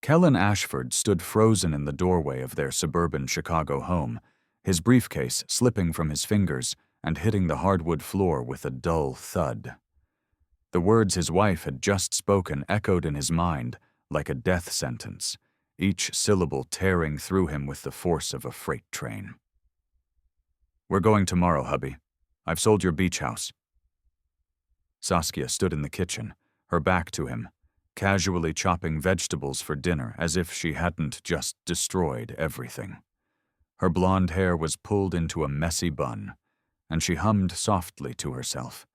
Kellen Ashford stood frozen in the doorway of their suburban Chicago home, his briefcase slipping from his fingers and hitting the hardwood floor with a dull thud. The words his wife had just spoken echoed in his mind like a death sentence, each syllable tearing through him with the force of a freight train. "We're going tomorrow, hubby. I've sold your beach house." Saskia stood in the kitchen, her back to him, casually chopping vegetables for dinner as if she hadn't just destroyed everything. Her blonde hair was pulled into a messy bun, and she hummed softly to herself,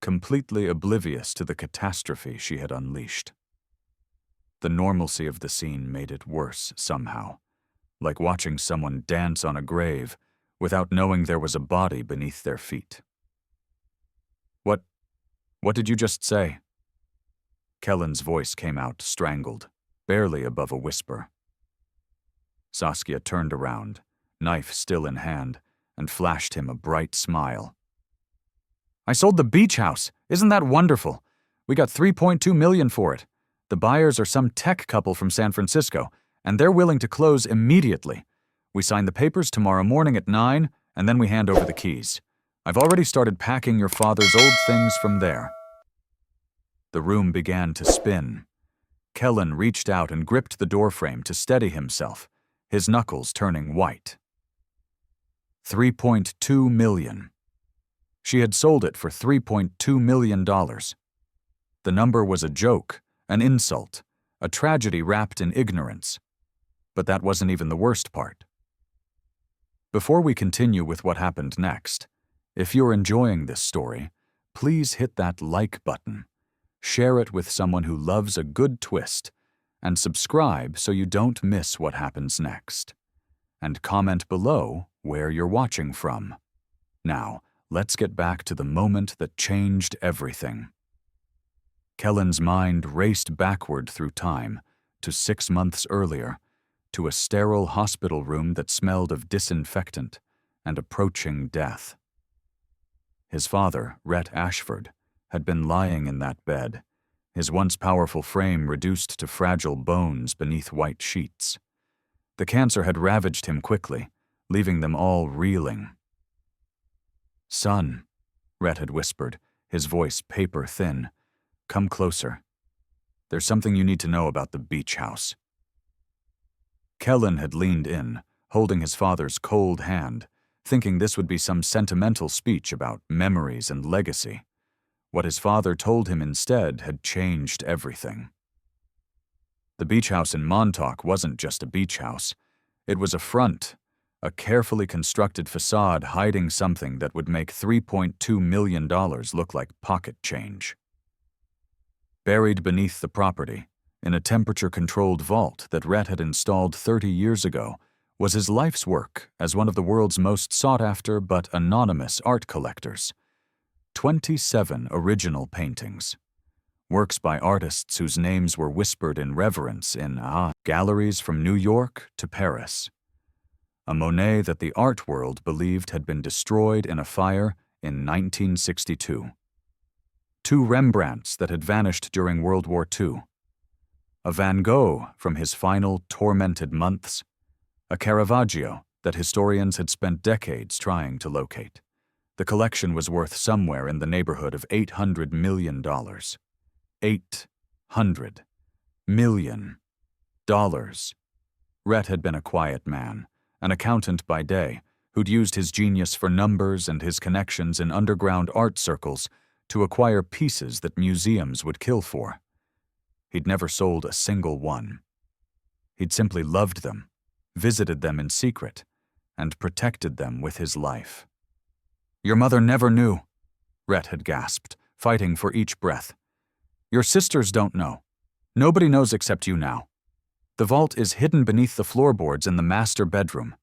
completely oblivious to the catastrophe she had unleashed. The normalcy of the scene made it worse somehow, like watching someone dance on a grave without knowing there was a body beneath their feet. What did you just say?" Kellen's voice came out strangled, barely above a whisper. Saskia turned around, knife still in hand, and flashed him a bright smile. "I sold the beach house! Isn't that wonderful? We got $3.2 million for it. The buyers are some tech couple from San Francisco, and they're willing to close immediately. We sign the papers tomorrow morning at 9, and then we hand over the keys. I've already started packing your father's old things from there." The room began to spin. Kellen reached out and gripped the doorframe to steady himself, his knuckles turning white. $3.2 million. She had sold it for $3.2 million. The number was a joke, an insult, a tragedy wrapped in ignorance. But that wasn't even the worst part. Before we continue with what happened next, if you're enjoying this story, please hit that like button, share it with someone who loves a good twist, and subscribe so you don't miss what happens next. And comment below where you're watching from. Now, let's get back to the moment that changed everything. Kellen's mind raced backward through time, to 6 months earlier, to a sterile hospital room that smelled of disinfectant and approaching death. His father, Rhett Ashford, had been lying in that bed, his once powerful frame reduced to fragile bones beneath white sheets. The cancer had ravaged him quickly, leaving them all reeling. "Son," Rhett had whispered, his voice paper-thin, "come closer. There's something you need to know about the beach house." Kellen had leaned in, holding his father's cold hand, thinking this would be some sentimental speech about memories and legacy. What his father told him instead had changed everything. The beach house in Montauk wasn't just a beach house. It was a front, a carefully constructed facade hiding something that would make $3.2 million look like pocket change. Buried beneath the property, in a temperature-controlled vault that Rhett had installed 30 years ago, was his life's work as one of the world's most sought-after but anonymous art collectors. 27 original paintings. Works by artists whose names were whispered in reverence in galleries from New York to Paris. A Monet that the art world believed had been destroyed in a fire in 1962. 2 Rembrandts that had vanished during World War II. A Van Gogh from his final tormented months. A Caravaggio that historians had spent decades trying to locate. The collection was worth somewhere in the neighborhood of $800 million. $800 million. Rhett had been a quiet man, an accountant by day, who'd used his genius for numbers and his connections in underground art circles to acquire pieces that museums would kill for. He'd never sold a single one. He'd simply loved them, visited them in secret, and protected them with his life. "Your mother never knew," Rhett had gasped, fighting for each breath. "Your sisters don't know. Nobody knows except you now. The vault is hidden beneath the floorboards in the master bedroom.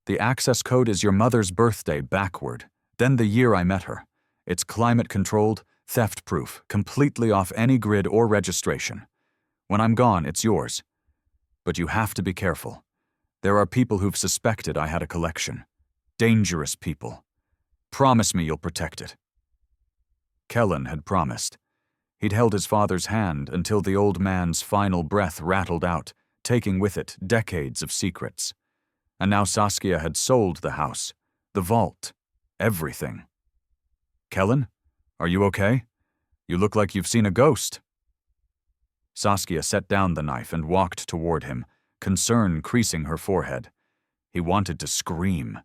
The access code is your mother's birthday backward, then the year I met her. It's climate-controlled, theft-proof, completely off any grid or registration. When I'm gone, it's yours. But you have to be careful. There are people who've suspected I had a collection. Dangerous people. Promise me you'll protect it." Kellen had promised. He'd held his father's hand until the old man's final breath rattled out, taking with it decades of secrets. And now Saskia had sold the house, the vault, everything. "Kellen, are you okay? You look like you've seen a ghost." Saskia set down the knife and walked toward him, concern creasing her forehead. He wanted to scream.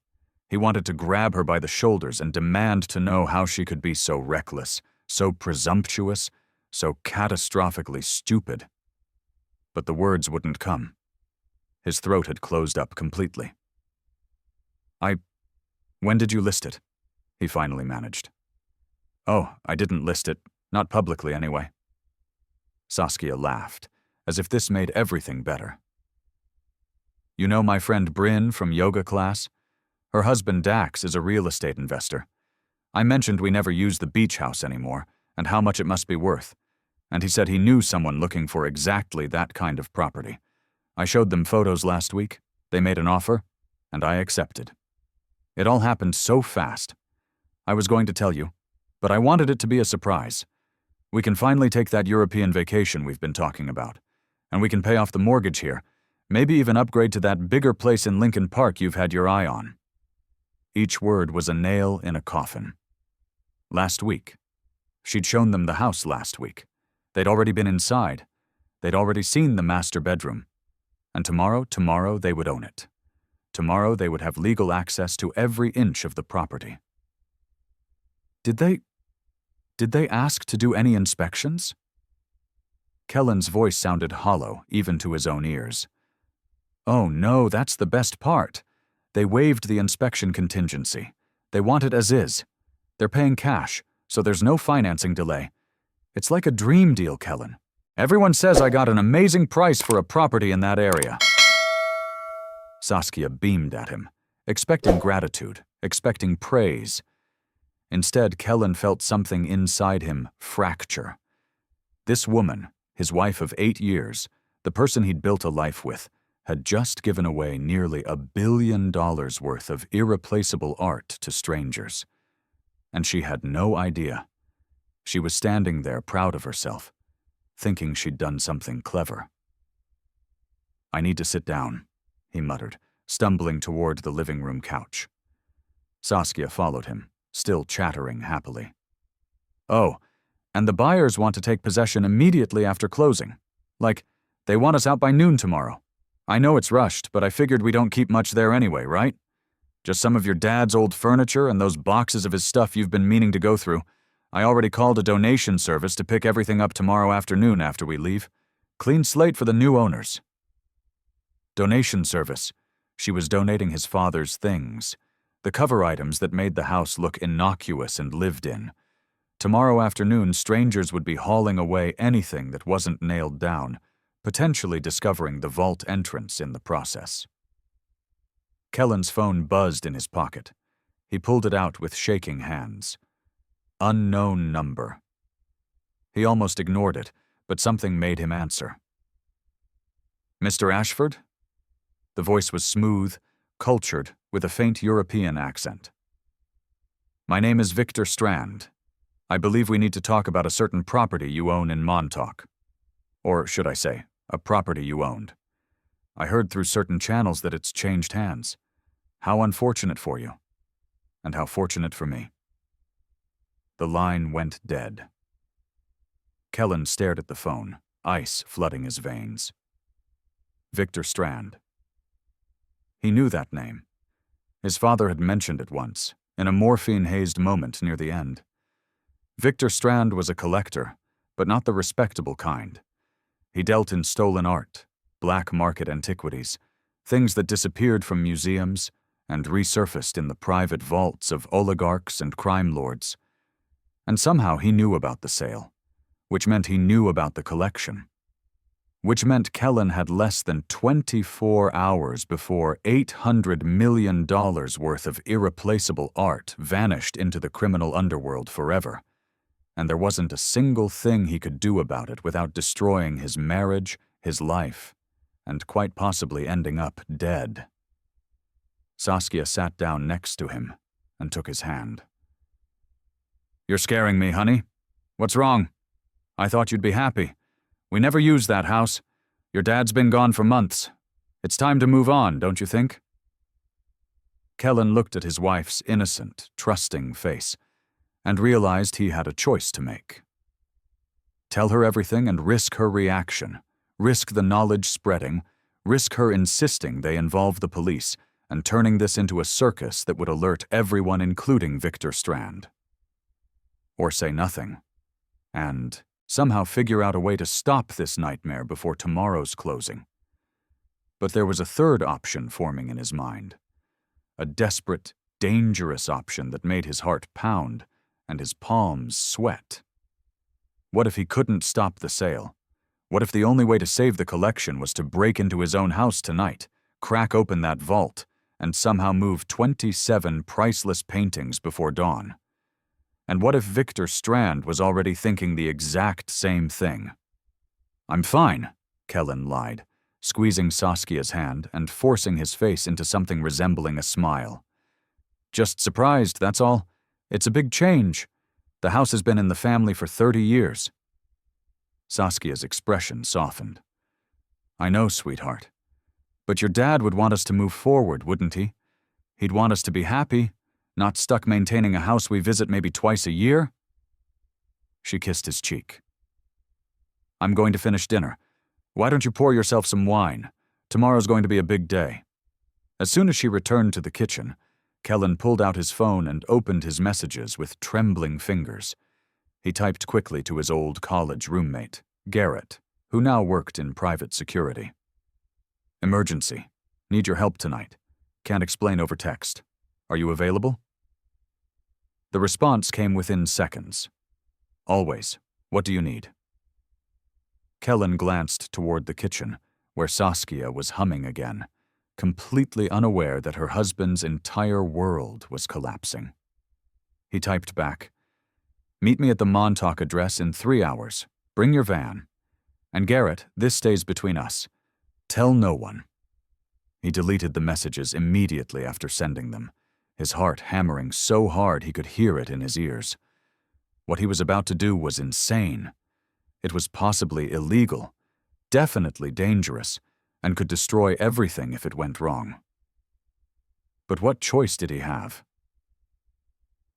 He wanted to grab her by the shoulders and demand to know how she could be so reckless, so presumptuous, so catastrophically stupid. But the words wouldn't come. His throat had closed up completely. When did you list it?" he finally managed. "Oh, I didn't list it, not publicly anyway." Saskia laughed, as if this made everything better. "You know my friend Bryn from yoga class? Her husband Dax is a real estate investor. I mentioned we never use the beach house anymore, and how much it must be worth, and he said he knew someone looking for exactly that kind of property. I showed them photos last week, they made an offer, and I accepted. It all happened so fast. I was going to tell you, but I wanted it to be a surprise. We can finally take that European vacation we've been talking about, and we can pay off the mortgage here, maybe even upgrade to that bigger place in Lincoln Park you've had your eye on." Each word was a nail in a coffin. Last week. She'd shown them the house last week. They'd already been inside. They'd already seen the master bedroom. And tomorrow they would own it. Tomorrow they would have legal access to every inch of the property. Did they ask to do any inspections? Kellen's voice sounded hollow, even to his own ears. "Oh no, that's the best part. They waived the inspection contingency. They want it as is. They're paying cash, so there's no financing delay. It's like a dream deal, Kellen. Everyone says I got an amazing price for a property in that area." Saskia beamed at him, expecting gratitude, expecting praise. Instead, Kellen felt something inside him fracture. This woman, his wife of 8 years, the person he'd built a life with, had just given away nearly $1 billion worth of irreplaceable art to strangers. And she had no idea. She was standing there proud of herself, thinking she'd done something clever. "I need to sit down," he muttered, stumbling toward the living room couch. Saskia followed him, still chattering happily. "Oh, and the buyers want to take possession immediately after closing. Like, they want us out by noon tomorrow. I know it's rushed, but I figured we don't keep much there anyway, right? Just some of your dad's old furniture and those boxes of his stuff you've been meaning to go through. I already called a donation service to pick everything up tomorrow afternoon after we leave. Clean slate for the new owners." Donation service. She was donating his father's things, the cover items that made the house look innocuous and lived in. Tomorrow afternoon, strangers would be hauling away anything that wasn't nailed down, potentially discovering the vault entrance in the process. Kellen's phone buzzed in his pocket. He pulled it out with shaking hands. Unknown number. He almost ignored it, but something made him answer. "Mr. Ashford?" The voice was smooth, cultured, with a faint European accent. "My name is Victor Strand. I believe we need to talk about a certain property you own in Montauk. Or should I say, a property you owned. I heard through certain channels that it's changed hands. How unfortunate for you. And how fortunate for me." The line went dead. Kellen stared at the phone, ice flooding his veins. Victor Strand. He knew that name. His father had mentioned it once, in a morphine-hazed moment near the end. Victor Strand was a collector, but not the respectable kind. He dealt in stolen art, black market antiquities, things that disappeared from museums and resurfaced in the private vaults of oligarchs and crime lords. And somehow he knew about the sale, which meant he knew about the collection. Which meant Kellen had less than 24 hours before $800 million worth of irreplaceable art vanished into the criminal underworld forever. And there wasn't a single thing he could do about it without destroying his marriage, his life, and quite possibly ending up dead. Saskia sat down next to him and took his hand. "You're scaring me, honey. What's wrong?" I thought you'd be happy. We never used that house. Your dad's been gone for months. It's time to move on, don't you think?" Kellen looked at his wife's innocent, trusting face and realized he had a choice to make. Tell her everything and risk her reaction, risk the knowledge spreading, risk her insisting they involve the police and turning this into a circus that would alert everyone, including Victor Strand. Or say nothing, and somehow figure out a way to stop this nightmare before tomorrow's closing. But there was a third option forming in his mind, a desperate, dangerous option that made his heart pound and his palms sweat. What if he couldn't stop the sale? What if the only way to save the collection was to break into his own house tonight, crack open that vault, and somehow move 27 priceless paintings before dawn? And what if Victor Strand was already thinking the exact same thing? "I'm fine," Kellen lied, squeezing Saskia's hand and forcing his face into something resembling a smile. "Just surprised, that's all. It's a big change. The house has been in the family for 30 years. Saskia's expression softened. "I know, sweetheart. But your dad would want us to move forward, wouldn't he? He'd want us to be happy, not stuck maintaining a house we visit maybe twice a year." She kissed his cheek. "I'm going to finish dinner. Why don't you pour yourself some wine? Tomorrow's going to be a big day." As soon as she returned to the kitchen, Kellen pulled out his phone and opened his messages with trembling fingers. He typed quickly to his old college roommate, Garrett, who now worked in private security. "Emergency. Need your help tonight. Can't explain over text. Are you available?" The response came within seconds. "Always. What do you need?" Kellen glanced toward the kitchen, where Saskia was humming again, completely unaware that her husband's entire world was collapsing. He typed back, "Meet me at the Montauk address in 3 hours. Bring your van. And Garrett, this stays between us. Tell no one." He deleted the messages immediately after sending them, his heart hammering so hard he could hear it in his ears. What he was about to do was insane. It was possibly illegal, definitely dangerous, and could destroy everything if it went wrong. But what choice did he have?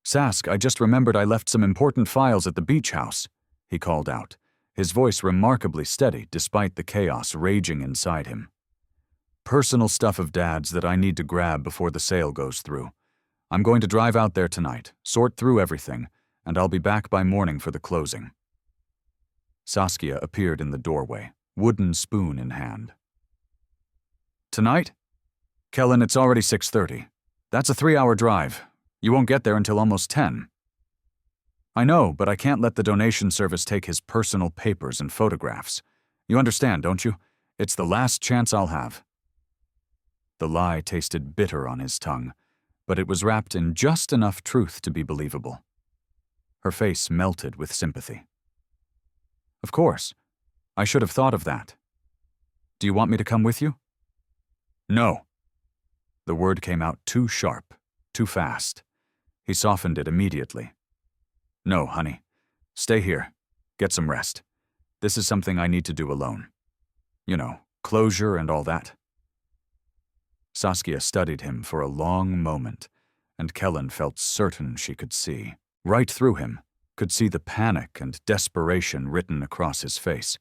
"Sask, I just remembered I left some important files at the beach house," he called out, his voice remarkably steady despite the chaos raging inside him. "Personal stuff of Dad's that I need to grab before the sale goes through. I'm going to drive out there tonight, sort through everything, and I'll be back by morning for the closing." Saskia appeared in the doorway, wooden spoon in hand. "Tonight? Kellen, it's already 6:30. That's a 3-hour drive. You won't get there until almost 10. "I know, but I can't let the donation service take his personal papers and photographs. You understand, don't you? It's the last chance I'll have." The lie tasted bitter on his tongue, but it was wrapped in just enough truth to be believable. Her face melted with sympathy. "Of course. I should have thought of that. Do you want me to come with you?" "No." The word came out too sharp, too fast. He softened it immediately. "No, honey. Stay here. Get some rest. This is something I need to do alone. You know, closure and all that." Saskia studied him for a long moment, and Kellen felt certain she could see, right through him, could see the panic and desperation written across his face.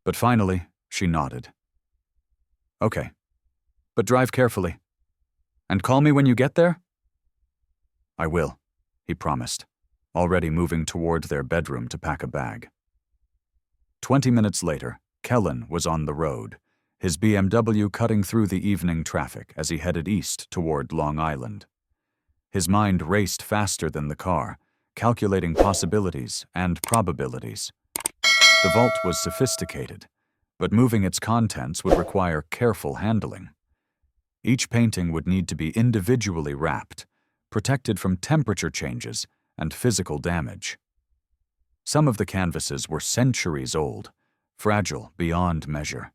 But finally, she nodded. "Okay. But drive carefully. And call me when you get there?" "I will," he promised, already moving toward their bedroom to pack a bag. 20 minutes later, Kellen was on the road, his BMW cutting through the evening traffic as he headed east toward Long Island. His mind raced faster than the car, calculating possibilities and probabilities. The vault was sophisticated, but moving its contents would require careful handling. Each painting would need to be individually wrapped, protected from temperature changes and physical damage. Some of the canvases were centuries old, fragile beyond measure,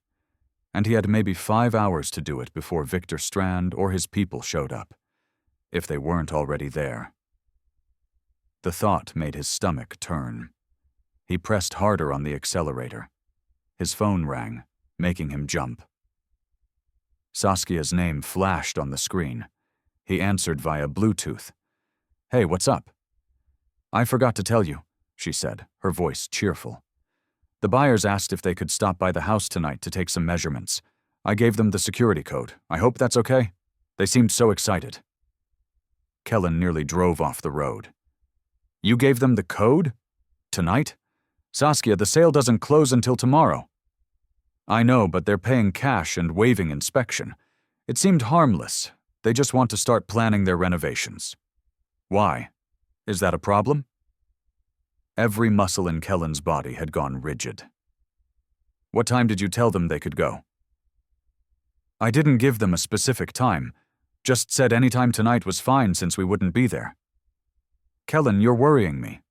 and he had maybe 5 hours to do it before Victor Strand or his people showed up, if they weren't already there. The thought made his stomach turn. He pressed harder on the accelerator. His phone rang, making him jump. Saskia's name flashed on the screen. He answered via Bluetooth. "Hey, what's up?" "I forgot to tell you," she said, her voice cheerful. "The buyers asked if they could stop by the house tonight to take some measurements. I gave them the security code. I hope that's okay? They seemed so excited." Kellen nearly drove off the road. "You gave them the code? Tonight? Saskia, the sale doesn't close until tomorrow." "I know, but they're paying cash and waiving inspection. It seemed harmless. They just want to start planning their renovations." "Why? Is that a problem?" Every muscle in Kellen's body had gone rigid. "What time did you tell them they could go?" "I didn't give them a specific time. Just said any time tonight was fine since we wouldn't be there." "Kellen, you're worrying me.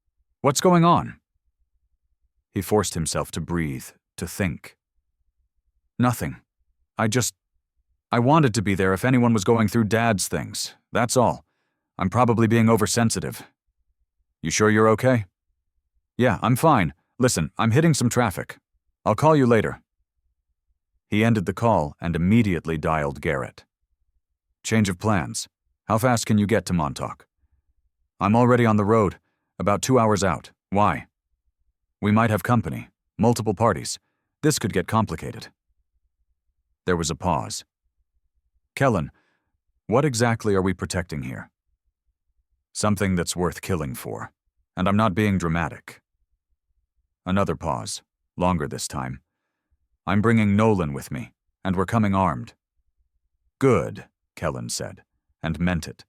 What's going on?" He forced himself to breathe, to think. "Nothing. I wanted to be there if anyone was going through Dad's things. That's all. I'm probably being oversensitive." "You sure you're okay?" "Yeah, I'm fine. Listen, I'm hitting some traffic. I'll call you later." He ended the call and immediately dialed Garrett. "Change of plans. How fast can you get to Montauk?" "I'm already on the road, about 2 hours out. Why?" "We might have company, multiple parties. This could get complicated." There was a pause. "Kellen, what exactly are we protecting here?" "Something that's worth killing for. And I'm not being dramatic." Another pause, longer this time. "I'm bringing Nolan with me, and we're coming armed." "Good," Kellen said, and meant it.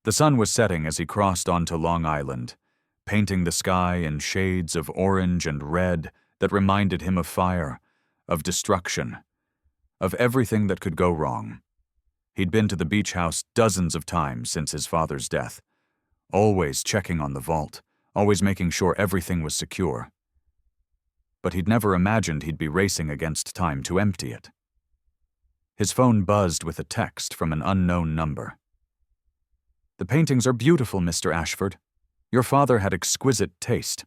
The sun was setting as he crossed onto Long Island, painting the sky in shades of orange and red that reminded him of fire, of destruction, of everything that could go wrong. He'd been to the beach house dozens of times since his father's death, always checking on the vault, always making sure everything was secure. But he'd never imagined he'd be racing against time to empty it. His phone buzzed with a text from an unknown number. "The paintings are beautiful, Mr. Ashford. Your father had exquisite taste.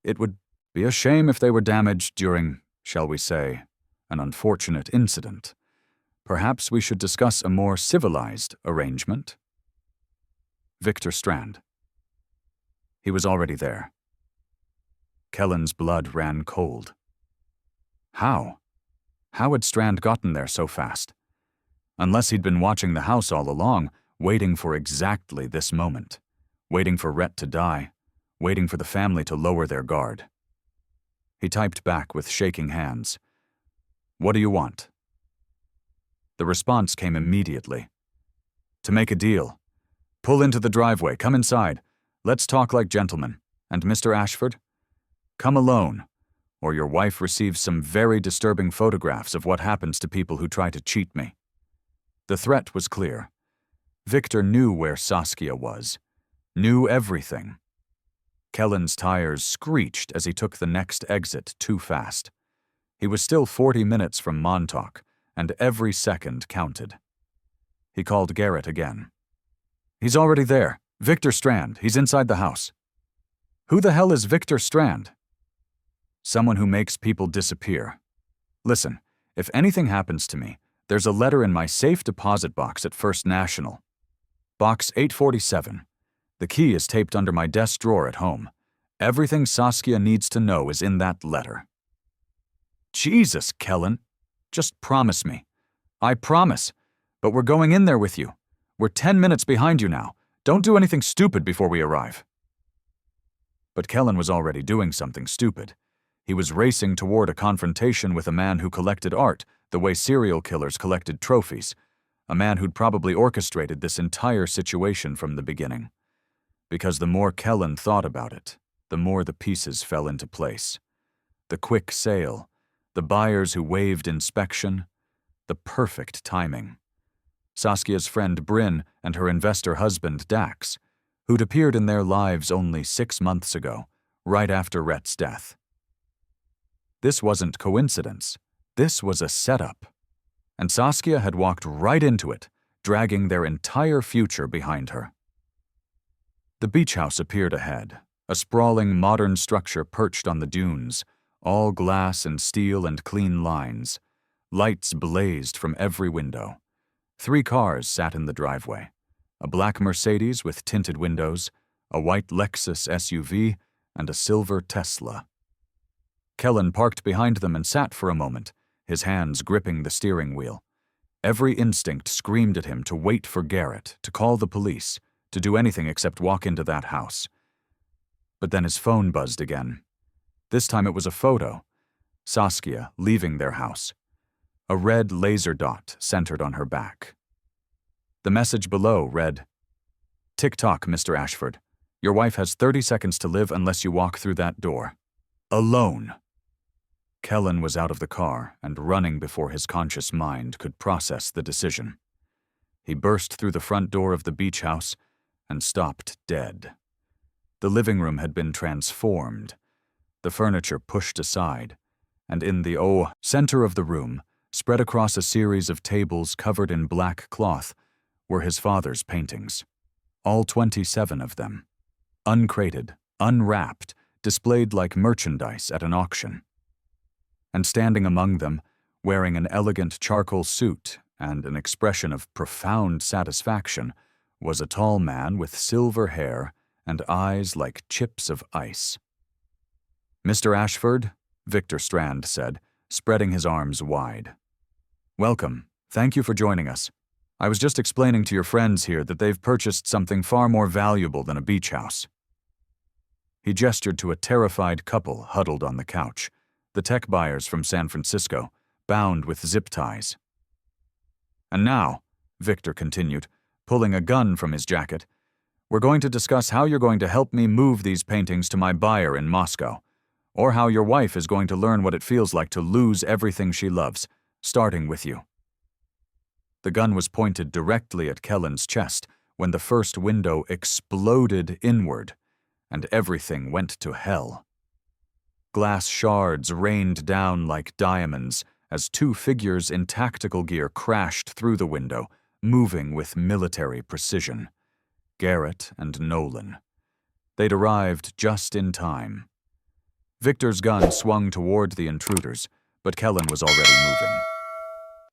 It would be a shame if they were damaged during, shall we say, an unfortunate incident. Perhaps we should discuss a more civilized arrangement." Victor Strand. He was already there. Kellen's blood ran cold. How? How had Strand gotten there so fast? Unless he'd been watching the house all along, waiting for exactly this moment, waiting for Rhett to die, waiting for the family to lower their guard. He typed back with shaking hands. "What do you want?" The response came immediately. "To make a deal. Pull into the driveway, come inside. Let's talk like gentlemen. And Mr. Ashford? Come alone, or your wife receives some very disturbing photographs of what happens to people who try to cheat me." The threat was clear. Victor knew where Saskia was, knew everything. Kellen's tires screeched as he took the next exit too fast. He was still 40 minutes from Montauk, and every second counted. He called Garrett again. "He's already there. Victor Strand. He's inside the house." "Who the hell is Victor Strand?" "Someone who makes people disappear. Listen, if anything happens to me, there's a letter in my safe deposit box at First National. Box 847. The key is taped under my desk drawer at home. Everything Saskia needs to know is in that letter." "Jesus, Kellen. Just promise me." "I promise. But we're going in there with you. We're 10 minutes behind you now. Don't do anything stupid before we arrive." But Kellen was already doing something stupid. He was racing toward a confrontation with a man who collected art the way serial killers collected trophies, a man who'd probably orchestrated this entire situation from the beginning. Because the more Kellen thought about it, the more the pieces fell into place. The quick sale, the buyers who waived inspection, the perfect timing. Saskia's friend Bryn and her investor husband Dax, who'd appeared in their lives only 6 months ago, right after Rhett's death. This wasn't coincidence. This was a setup. And Saskia had walked right into it, dragging their entire future behind her. The beach house appeared ahead, A sprawling modern structure perched on the dunes, all glass and steel and clean lines. Lights blazed from every window. 3 cars sat in the driveway. A black Mercedes with tinted windows, a white Lexus SUV, and a silver Tesla. Kellen parked behind them and sat for a moment, his hands gripping the steering wheel. Every instinct screamed at him to wait for Garrett, to call the police, to do anything except walk into that house. But then his phone buzzed again. This time it was a photo. Saskia leaving their house. A red laser dot centered on her back. The message below read, "Tick-tock, Mr. Ashford. Your wife has 30 seconds to live unless you walk through that door. Alone." Kellen was out of the car and running before his conscious mind could process the decision. He burst through the front door of the beach house and stopped dead. The living room had been transformed, the furniture pushed aside, and in the center of the room, spread across a series of tables covered in black cloth, were his father's paintings. All 27 of them. Uncrated, unwrapped, displayed like merchandise at an auction. And standing among them, wearing an elegant charcoal suit and an expression of profound satisfaction, was a tall man with silver hair and eyes like chips of ice. "Mr. Ashford," Victor Strand said, spreading his arms wide. "Welcome. Thank you for joining us. I was just explaining to your friends here that they've purchased something far more valuable than a beach house." He gestured to a terrified couple huddled on the couch, the tech buyers from San Francisco, bound with zip ties. "And now," Victor continued, pulling a gun from his jacket, "we're going to discuss how you're going to help me move these paintings to my buyer in Moscow, or how your wife is going to learn what it feels like to lose everything she loves, starting with you." The gun was pointed directly at Kellen's chest when the first window exploded inward, and everything went to hell. Glass shards rained down like diamonds as 2 figures in tactical gear crashed through the window, moving with military precision. Garrett and Nolan. They'd arrived just in time. Victor's gun swung toward the intruders, but Kellen was already moving.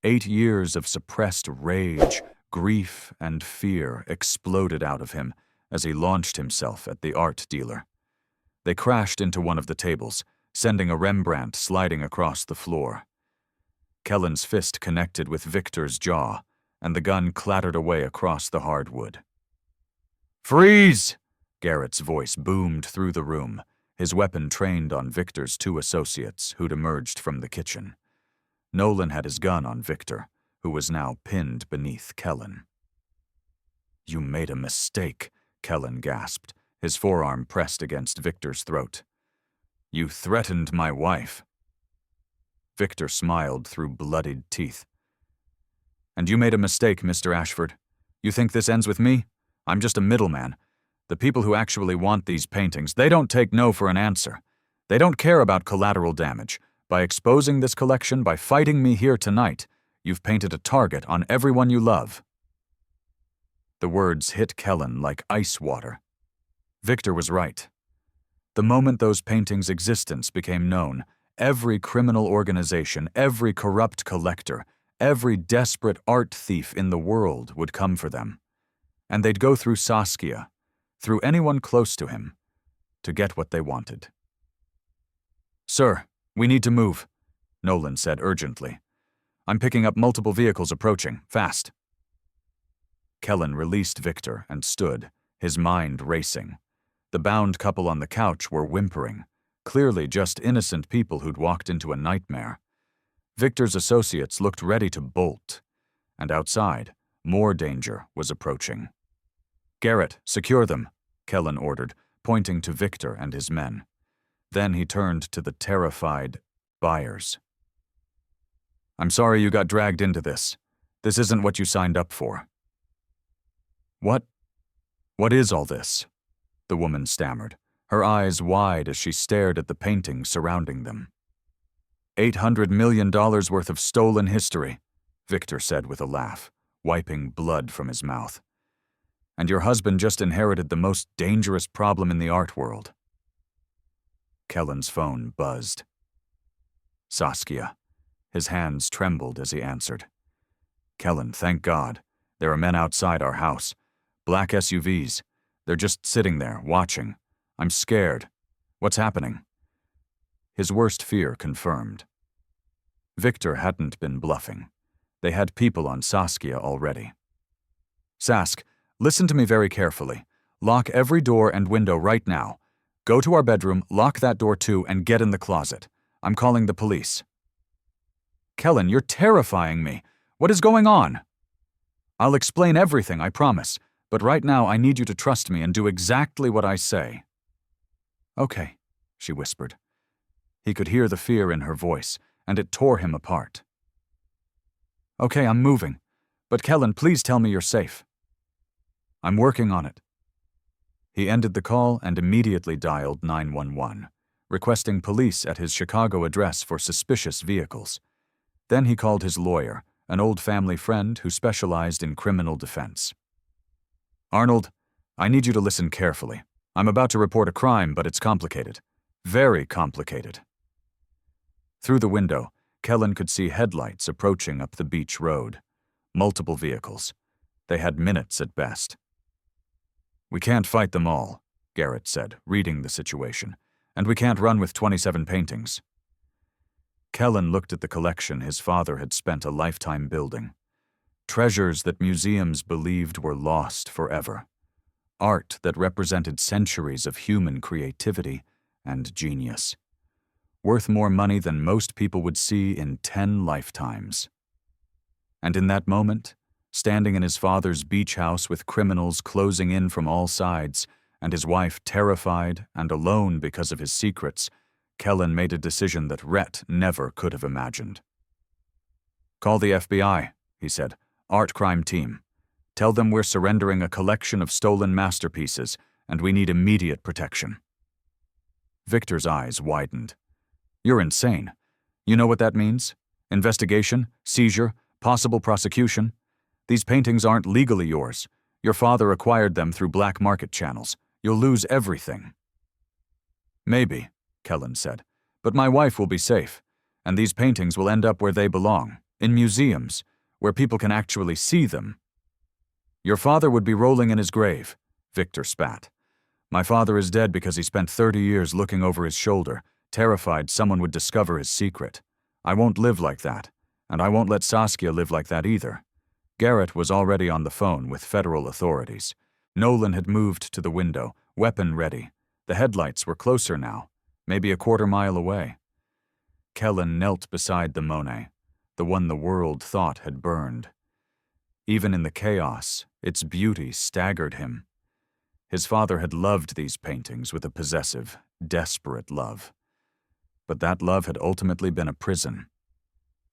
8 years of suppressed rage, grief, and fear exploded out of him as he launched himself at the art dealer. They crashed into one of the tables, sending a Rembrandt sliding across the floor. Kellen's fist connected with Victor's jaw, and the gun clattered away across the hardwood. "Freeze!" Garrett's voice boomed through the room, his weapon trained on Victor's 2 associates who'd emerged from the kitchen. Nolan had his gun on Victor, who was now pinned beneath Kellen. "You made a mistake," Kellen gasped, his forearm pressed against Victor's throat. "You threatened my wife." Victor smiled through bloodied teeth. "And you made a mistake, Mr. Ashford. You think this ends with me? I'm just a middleman. The people who actually want these paintings, they don't take no for an answer. They don't care about collateral damage. By exposing this collection, by fighting me here tonight, you've painted a target on everyone you love." The words hit Kellen like ice water. Victor was right. The moment those paintings' existence became known, every criminal organization, every corrupt collector, every desperate art thief in the world would come for them. And they'd go through Saskia, through anyone close to him, to get what they wanted. "Sir, we need to move," Nolan said urgently. "I'm picking up multiple vehicles approaching, fast." Kellen released Victor and stood, his mind racing. The bound couple on the couch were whimpering, clearly just innocent people who'd walked into a nightmare. Victor's associates looked ready to bolt, and outside, more danger was approaching. "Garrett, secure them," Kellen ordered, pointing to Victor and his men. Then he turned to the terrified buyers. "I'm sorry you got dragged into this. This isn't what you signed up for." What is all this?" the woman stammered, her eyes wide as she stared at the paintings surrounding them. $800 million worth of stolen history," Victor said with a laugh, wiping blood from his mouth. "And your husband just inherited the most dangerous problem in the art world. Kellen's phone buzzed. Saskia. His hands trembled as he answered. Kellen, thank God. There are men outside our house. Black SUVs. They're just sitting there, watching. I'm scared. What's happening? His worst fear confirmed. Victor hadn't been bluffing. They had people on Saskia already. Sask, listen to me very carefully. Lock every door and window right now. Go to our bedroom, lock that door too, and get in the closet. I'm calling the police. Kellen, you're terrifying me. What is going on? I'll explain everything, I promise, but right now I need you to trust me and do exactly what I say. Okay, she whispered. He could hear the fear in her voice, and it tore him apart. Okay, I'm moving. But Kellen, please tell me you're safe. I'm working on it. He ended the call and immediately dialed 911, requesting police at his Chicago address for suspicious vehicles. Then he called his lawyer, an old family friend who specialized in criminal defense. Arnold, I need you to listen carefully. I'm about to report a crime, but it's complicated. Very complicated. Through the window, Kellen could see headlights approaching up the beach road. Multiple vehicles. They had minutes at best. We can't fight them all, Garrett said, reading the situation, and we can't run with 27 paintings. Kellen looked at the collection his father had spent a lifetime building. Treasures that museums believed were lost forever. Art that represented centuries of human creativity and genius. Worth more money than most people would see in 10 lifetimes. And in that moment, standing in his father's beach house with criminals closing in from all sides, and his wife terrified and alone because of his secrets, Kellen made a decision that Rhett never could have imagined. Call the FBI, he said. Art crime team. Tell them we're surrendering a collection of stolen masterpieces, and we need immediate protection. Victor's eyes widened. You're insane. You know what that means? Investigation, seizure, possible prosecution. These paintings aren't legally yours. Your father acquired them through black market channels. You'll lose everything. Maybe, Kellen said, but my wife will be safe, and these paintings will end up where they belong, in museums, where people can actually see them. Your father would be rolling in his grave, Victor spat. My father is dead because he spent 30 years looking over his shoulder, terrified someone would discover his secret. I won't live like that, and I won't let Saskia live like that either. Garrett was already on the phone with federal authorities. Nolan had moved to the window, weapon ready. The headlights were closer now, maybe a quarter-mile away. Kellen knelt beside the Monet, the one the world thought had burned. Even in the chaos, its beauty staggered him. His father had loved these paintings with a possessive, desperate love. But that love had ultimately been a prison.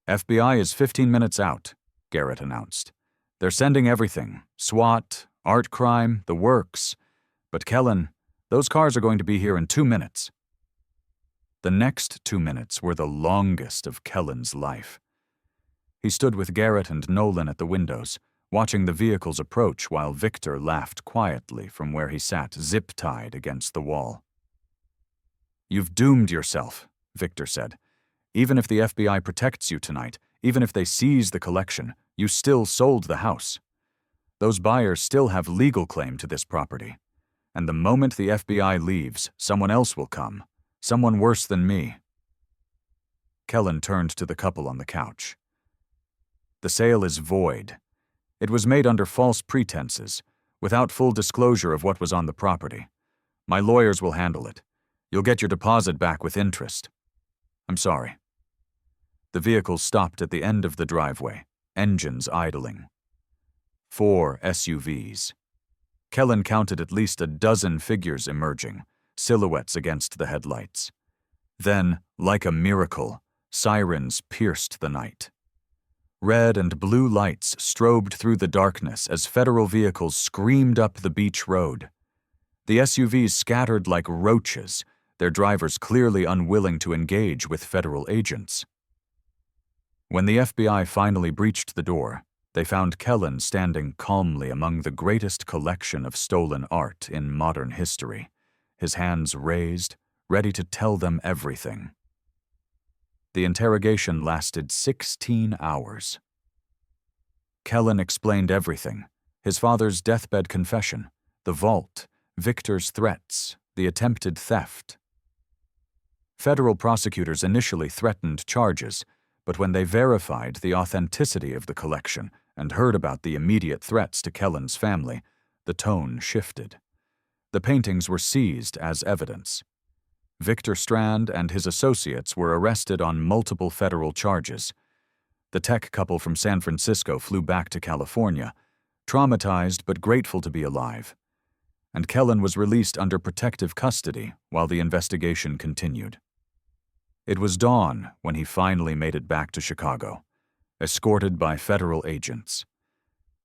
FBI is 15 minutes out, Garrett announced. They're sending everything, SWAT, art crime, the works. But Kellen, those cars are going to be here in 2 minutes. The next 2 minutes were the longest of Kellen's life. He stood with Garrett and Nolan at the windows, watching the vehicles approach while Victor laughed quietly from where he sat zip-tied against the wall. You've doomed yourself, Victor said. Even if the FBI protects you tonight, even if they seize the collection, you still sold the house. Those buyers still have legal claim to this property. And the moment the FBI leaves, someone else will come. Someone worse than me. Kellen turned to the couple on the couch. The sale is void. It was made under false pretenses, without full disclosure of what was on the property. My lawyers will handle it. You'll get your deposit back with interest. I'm sorry. The vehicle stopped at the end of the driveway, engines idling. 4 SUVs. Kellen counted at least a dozen figures emerging, silhouettes against the headlights. Then, like a miracle, sirens pierced the night. Red and blue lights strobed through the darkness as federal vehicles screamed up the beach road. The SUVs scattered like roaches, their drivers clearly unwilling to engage with federal agents. When the FBI finally breached the door, they found Kellen standing calmly among the greatest collection of stolen art in modern history, his hands raised, ready to tell them everything. The interrogation lasted 16 hours. Kellen explained everything: his father's deathbed confession, the vault, Victor's threats, the attempted theft. Federal prosecutors initially threatened charges, but when they verified the authenticity of the collection and heard about the immediate threats to Kellen's family, the tone shifted. The paintings were seized as evidence. Victor Strand and his associates were arrested on multiple federal charges. The tech couple from San Francisco flew back to California, traumatized but grateful to be alive. And Kellen was released under protective custody while the investigation continued. It was dawn when he finally made it back to Chicago, escorted by federal agents.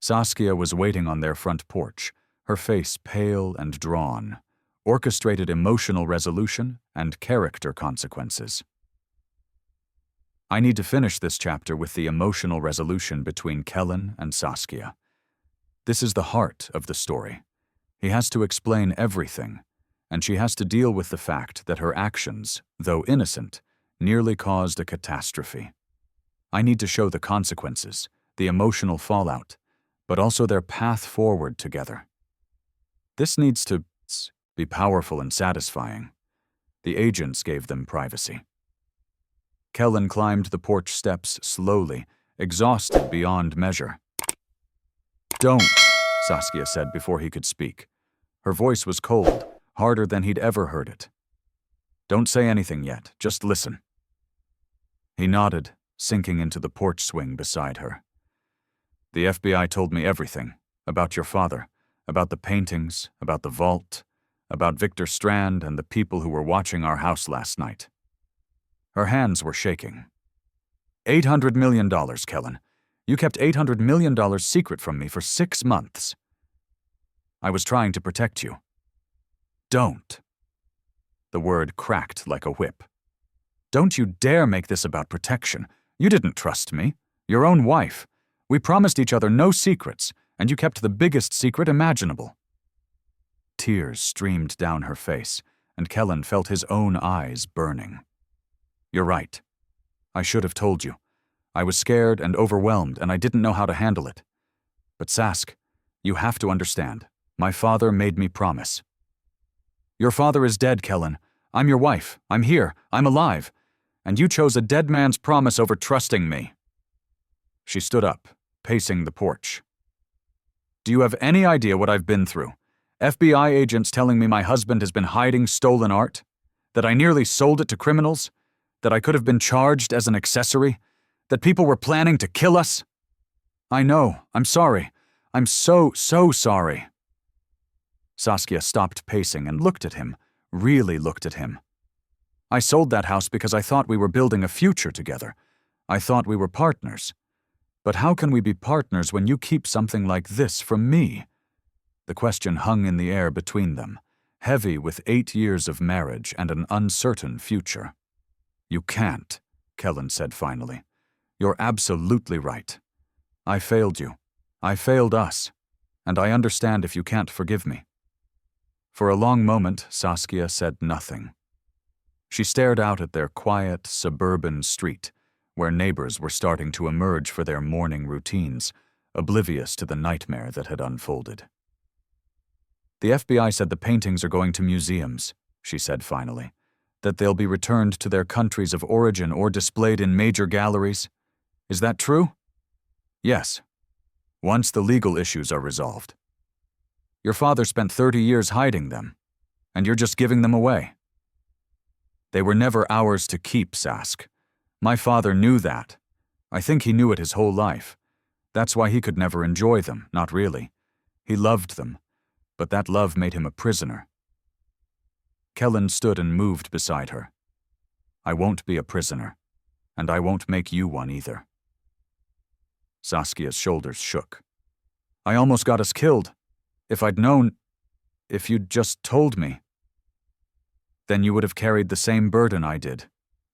Saskia was waiting on their front porch, her face pale and drawn, orchestrated emotional resolution and character consequences. I need to finish this chapter with the emotional resolution between Kellen and Saskia. This is the heart of the story. He has to explain everything, and she has to deal with the fact that her actions, though innocent, nearly caused a catastrophe. I need to show the consequences, the emotional fallout, but also their path forward together. This needs to be powerful and satisfying. The agents gave them privacy. Kellen climbed the porch steps slowly, exhausted beyond measure. "Don't," Saskia said before he could speak. Her voice was cold, harder than he'd ever heard it. "Don't say anything yet, just listen." He nodded, sinking into the porch swing beside her. "The FBI told me everything, about your father, about the paintings, about the vault, about Victor Strand and the people who were watching our house last night." Her hands were shaking. $800 million, Kellen. You kept $800 million secret from me for 6 months. I was trying to protect you. Don't. The word cracked like a whip. Don't you dare make this about protection. You didn't trust me. Your own wife. We promised each other no secrets, and you kept the biggest secret imaginable. Tears streamed down her face, and Kellen felt his own eyes burning. You're right. I should have told you. I was scared and overwhelmed, and I didn't know how to handle it. But Sask, you have to understand. My father made me promise. Your father is dead, Kellen. I'm your wife. I'm here. I'm alive. And you chose a dead man's promise over trusting me. She stood up, pacing the porch. Do you have any idea what I've been through? FBI agents telling me my husband has been hiding stolen art? That I nearly sold it to criminals? That I could have been charged as an accessory? That people were planning to kill us? I know. I'm sorry. I'm so sorry. Saskia stopped pacing and looked at him, really looked at him. I sold that house because I thought we were building a future together. I thought we were partners. But how can we be partners when you keep something like this from me? The question hung in the air between them, heavy with 8 years of marriage and an uncertain future. You can't, Kellen said finally. You're absolutely right. I failed you. I failed us. And I understand if you can't forgive me. For a long moment, Saskia said nothing. She stared out at their quiet, suburban street, where neighbors were starting to emerge for their morning routines, oblivious to the nightmare that had unfolded. The FBI said the paintings are going to museums, she said finally, that they'll be returned to their countries of origin or displayed in major galleries. Is that true? Yes. Once the legal issues are resolved. Your father spent 30 years hiding them, and you're just giving them away. They were never ours to keep, Sask. My father knew that. I think he knew it his whole life. That's why he could never enjoy them, not really. He loved them, but that love made him a prisoner. Kellen stood and moved beside her. I won't be a prisoner, and I won't make you one either. Saskia's shoulders shook. I almost got us killed. If I'd known, if you'd just told me. Then you would have carried the same burden I did,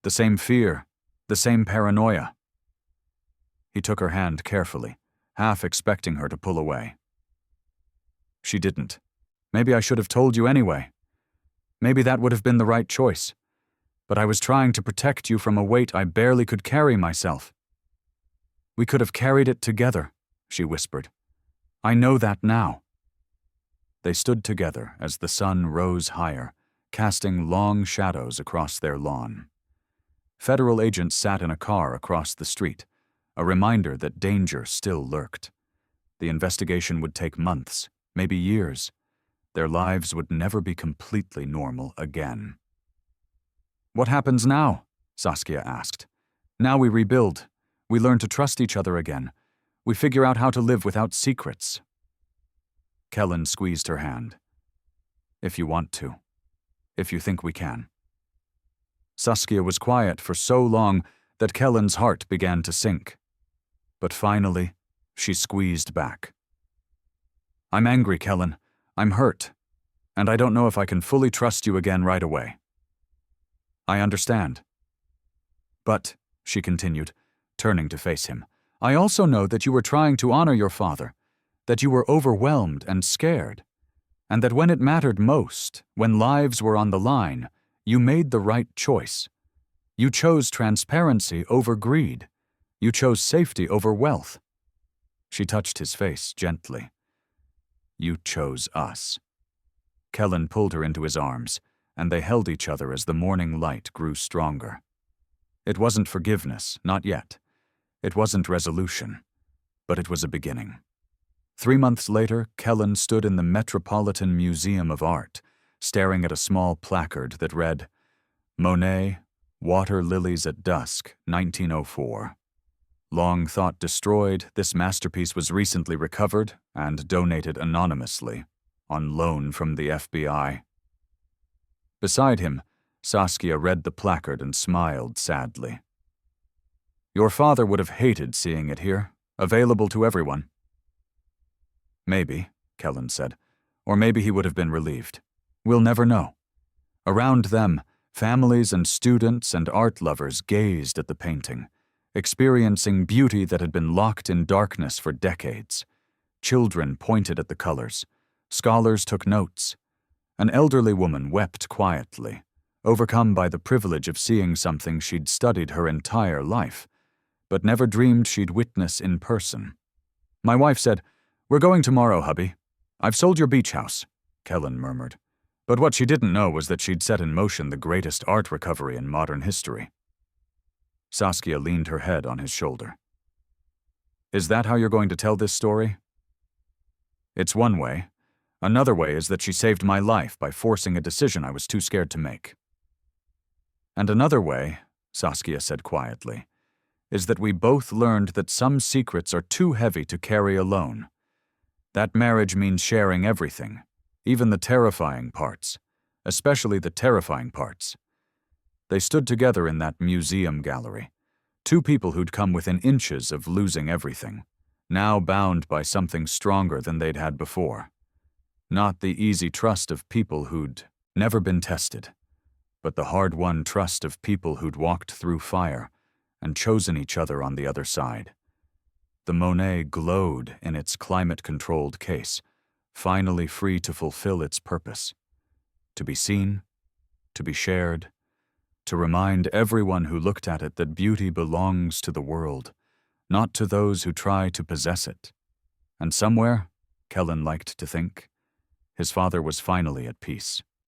the same fear, the same paranoia. He took her hand carefully, half expecting her to pull away. She didn't. Maybe I should have told you anyway. Maybe that would have been the right choice. But I was trying to protect you from a weight I barely could carry myself. We could have carried it together, she whispered. I know that now. They stood together as the sun rose higher, casting long shadows across their lawn. Federal agents sat in a car across the street, a reminder that danger still lurked. The investigation would take months, maybe years. Their lives would never be completely normal again. What happens now? Saskia asked. Now we rebuild. We learn to trust each other again. We figure out how to live without secrets. Kellen squeezed her hand. If you want to. If you think we can. Saskia was quiet for so long that Kellen's heart began to sink. But finally, she squeezed back. I'm angry, Kellen. I'm hurt. And I don't know if I can fully trust you again right away. I understand. But, she continued, turning to face him, I also know that you were trying to honor your father, that you were overwhelmed and scared, and that when it mattered most, when lives were on the line, you made the right choice. You chose transparency over greed. You chose safety over wealth. She touched his face gently. You chose us. Kellen pulled her into his arms, and they held each other as the morning light grew stronger. It wasn't forgiveness, not yet. It wasn't resolution, but it was a beginning. 3 months later, Kellen stood in the Metropolitan Museum of Art, staring at a small placard that read, Monet, Water Lilies at Dusk, 1904. Long thought destroyed, this masterpiece was recently recovered and donated anonymously, on loan from the FBI. Beside him, Saskia read the placard and smiled sadly. Your father would have hated seeing it here, available to everyone. Maybe, Kellen said, or maybe he would have been relieved. We'll never know. Around them, families and students and art lovers gazed at the painting, experiencing beauty that had been locked in darkness for decades. Children pointed at the colors. Scholars took notes. An elderly woman wept quietly, overcome by the privilege of seeing something she'd studied her entire life, but never dreamed she'd witness in person. My wife said, We're going tomorrow, hubby. I've sold your beach house, Kellen murmured. But what she didn't know was that she'd set in motion the greatest art recovery in modern history. Saskia leaned her head on his shoulder. Is that how you're going to tell this story? It's one way. Another way is that she saved my life by forcing a decision I was too scared to make. And another way, Saskia said quietly, is that we both learned that some secrets are too heavy to carry alone. That marriage means sharing everything, even the terrifying parts, especially the terrifying parts. They stood together in that museum gallery, two people who'd come within inches of losing everything, now bound by something stronger than they'd had before. Not the easy trust of people who'd never been tested, but the hard-won trust of people who'd walked through fire and chosen each other on the other side. The Monet glowed in its climate-controlled case, finally free to fulfill its purpose. To be seen, to be shared, to remind everyone who looked at it that beauty belongs to the world, not to those who try to possess it. And somewhere, Kellen liked to think, his father was finally at peace.